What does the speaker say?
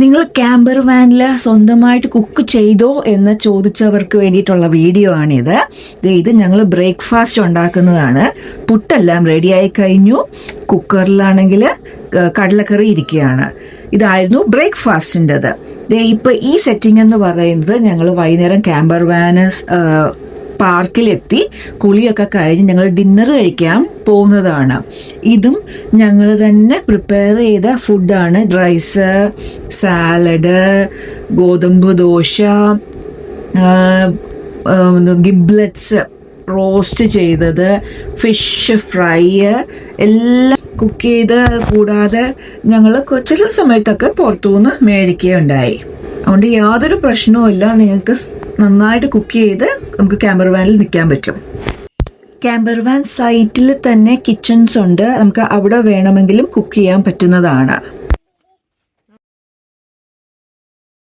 നിങ്ങൾ ക്യാമ്പർ വാനിൽ സ്വന്തമായിട്ട് കുക്ക് ചെയ്തോ എന്ന് ചോദിച്ചവർക്ക് വേണ്ടിയിട്ടുള്ള വീഡിയോ ആണിത്. ഇത് ഞങ്ങൾ ബ്രേക്ക്ഫാസ്റ്റ് ഉണ്ടാക്കുന്നതാണ്. പുട്ടെല്ലാം റെഡിയായി കഴിഞ്ഞു. കുക്കറിലാണെങ്കിൽ കടലക്കറി ഇരിക്കുകയാണ്. ഇതായിരുന്നു ബ്രേക്ക്ഫാസ്റ്റിൻ്റെത്. ഇപ്പം ഈ സെറ്റിംഗ് എന്ന് പറയുന്നത് ഞങ്ങൾ വൈകുന്നേരം ക്യാമ്പർ വാന് പാർക്കിലെത്തി കുളിയൊക്കെ കഴിഞ്ഞ് ഞങ്ങൾ ഡിന്നർ കഴിക്കാൻ പോകുന്നതാണ്. ഇതും ഞങ്ങൾ തന്നെ പ്രിപ്പയർ ചെയ്ത ഫുഡാണ്. റൈസ്, സാലഡ്, ഗോതമ്പ് ദോശ, ഗിബ്ലറ്റ്സ് റോസ്റ്റ് ചെയ്തത്, ഫിഷ് ഫ്രൈ എല്ലാം കുക്ക് ചെയ്ത്, കൂടാതെ ഞങ്ങൾ ചില സമയത്തൊക്കെ പുറത്തുനിന്ന് മേടിക്കുകയുണ്ടായി. അതുകൊണ്ട് യാതൊരു പ്രശ്നവുമില്ല. നിങ്ങൾക്ക് നന്നായിട്ട് കുക്ക് ചെയ്ത് നമുക്ക് ക്യാമ്പർ വാനിൽ നിൽക്കാൻ പറ്റും. ക്യാമ്പർ വാൻ സൈറ്റിൽ തന്നെ കിച്ചൺസ് ഉണ്ട്. നമുക്ക് അവിടെ വേണമെങ്കിലും കുക്ക് ചെയ്യാൻ പറ്റുന്നതാണ്.